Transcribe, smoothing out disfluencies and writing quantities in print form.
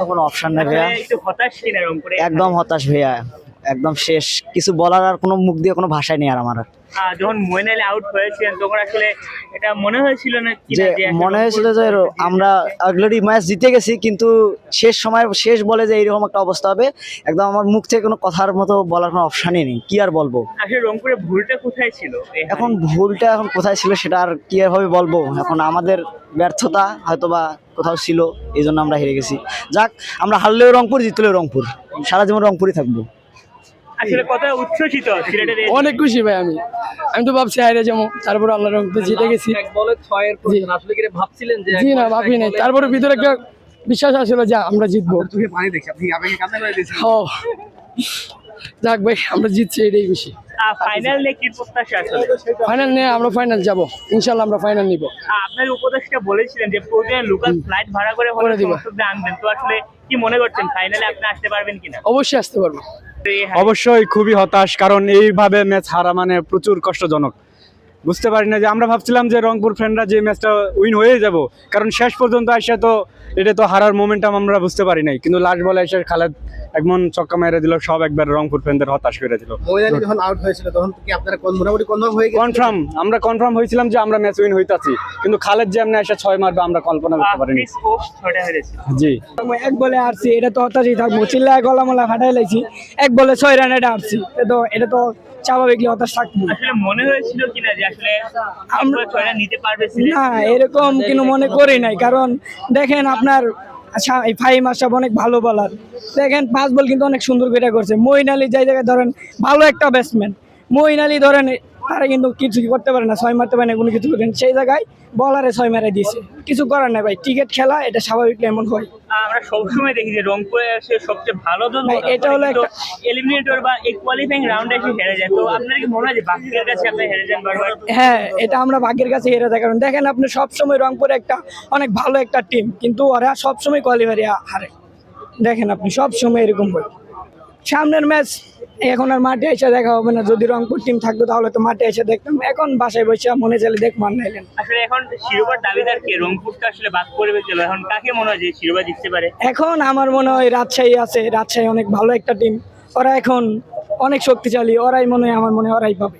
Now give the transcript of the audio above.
কোনো অপশন নেই ভাইয়া, একটু হতাশ কিনা রংপুরে? একদম হতাশ ভাইয়া, একদম শেষ, কিছু বলার আর কোনো মুখ দিয়ে কোনো ভাষাই নেই আর আমার। যখন মইন আলী আউট হয়েছিলেন তখন আসলে এটা মনে হয়েছিল না যে মনে হয়েছিল যে আমরা অলরেডি ম্যাচ জিতে গেছি, কিন্তু শেষ সময় শেষ বলে যে এইরকম একটা অবস্থা হবে, একদম আমার মুখ থেকে কোনো কথার মতো বলার কোনো অপশানই নেই, কি আর বলবো। আসলে রংপুরে ভুলটা কোথায় ছিল? এখন ভুলটা এখন কোথায় ছিল সেটা আর কি আর ভাবে বলবো, এখন আমাদের ব্যর্থতা হয়তো বা কোথাও ছিল, এই জন্য আমরা হেরে গেছি। যাক, আমরা হারলেও রংপুর, জিতলেও রংপুর, সারা জীবন রংপুরই থাকবো। আসলে কত উচ্ছ্বসিত সিলেটের অনেক খুশি ভাই, আমি তো ভাবছি হাইরে যাবো, তারপর আল্লাহর রহমতে জিতে গেছি। আসলে কি ভাবছিলেন যে জি না, ভাবি নাই, তারপরে ভিতরে একটা বিশ্বাস আসলে যে আমরা জিতবো। ও যাক ভাই, আমরা জিতছি, এটাই খুশি। ফাইনাল নিয়ে কি প্রত্যাশা আসলে? ফাইনাল নিয়ে আমরা ফাইনাল যাবো ইনশাল্লাহ, আমরা ফাইনাল নিব। আপনার উপদেষ্টা বলেছিলেন যে প্রয়োজনে লোকাল ফ্লাইট ভাড়া করে করে দিবা। সমর্থকদের আনবেন, তো আসলে কি মনে করছেন ফাইনালে আপনি আসতে পারবেন কিনা? অবশ্যই আসতে পারবো। অবশ্যই খুবই হতাশ, কারণ এইভাবে ম্যাচ হারা মানে প্রচুর কষ্টজনক। বুঝতে পারি না যে আমরা ভাবছিলাম যে রংপুর ফ্যানরা যে ম্যাচটা উইন হয়ে যাব, কারণ শেষ পর্যন্ত আসে তো এটা তো হারার মোমেন্টাম আমরা বুঝতে পারি নাই, কিন্তু লাস্ট বলে এসে খালেদ একমন ছক্কা মেরে দিল, সব একবার রংপুর ফ্যানদের হতাশ করে দিল। যখন আউট হয়েছিল তখন কি আপনারা মোটামুটি কনফার্ম হয়ে গেছে? আমরা কনফার্ম হয়েছিলাম যে আমরা ম্যাচ উইন হইতাছি, কিন্তু খালেদ যে এমনি এসে 6 মারবে আমরা কল্পনা করতে পারিনি। জি, এক বলে আসছি, এটা তো হতাশই থাকবো, চিল্লায় গলামলা ফাটাই লাইছি, এক বলে 6 রান এটা আসছি, এটা তো স্বাভাবিকই হতাশ থাকবো। আসলে মনে হয়েছিল কিনা যে আসলে আমরা 6 রান নিতে পারবে সিলেট? না, এরকম কিন্তু মনে করি নাই, কারণ দেখেন আপনার ফাহিম আশরাফ অনেক ভালো বলার, দেখেন 5 বল কিন্তু অনেক সুন্দর করে করছে। মইন আলী যাই জায়গায় ধরেন ভালো একটা ব্যাটসম্যান, মইন আলী ধরেন তারা কিন্তু কিছু করতে পারে না, 6 মারতে পারে না, কোনো কিছু করেন, সেই জায়গায় বলারে 6 মেরে দিয়েছে, কিছু করার নাই ভাই, ক্রিকেট খেলা এটা স্বাভাবিক, এমন হয়। আমরা সবসময় দেখি যে রংপুরে এসে সবচেয়ে ভালো দল এটা হলো একটা এলিমিনেটর বা এই কোয়ালিফাইং রাউন্ডে এসে হেরে যায়, তো আপনার কি মনে হয় যে ভাগ্যের কাছে আপনি হেরে যান বারবার? হ্যাঁ, এটা আমরা ভাগ্যের কাছে হেরে যাই, কারণ দেখেন আপনি সবসময় রংপুরে একটা অনেক ভালো একটা টিম, কিন্তু ওরা সবসময় কোয়ালিফায়ারে হারে, দেখেন আপনি সবসময় এরকম হয়। সামনের ম্যাচ এখন আর মাঠে এসে দেখা হবে না, যদি রংপুর টিম থাকতো তাহলে তো মাঠে এসে দেখতাম, এখন বাসায় বসে মনে চাইলে দেখবো আর নাইলেন। আসলে এখন শিরোপার দাবিদার কে? রংপুরটা আসলে বাদ পড়বে গেল, এখন কাকে মনে হয় যে শিরোপা জিততে পারে? এখন আমার মনে হয় রাজশাহী আছে, রাজশাহী অনেক ভালো একটা টিম, ওরা এখন অনেক শক্তিশালী, ওরাই মনে হয়, আমার মনে হয় ওরাই পাবে।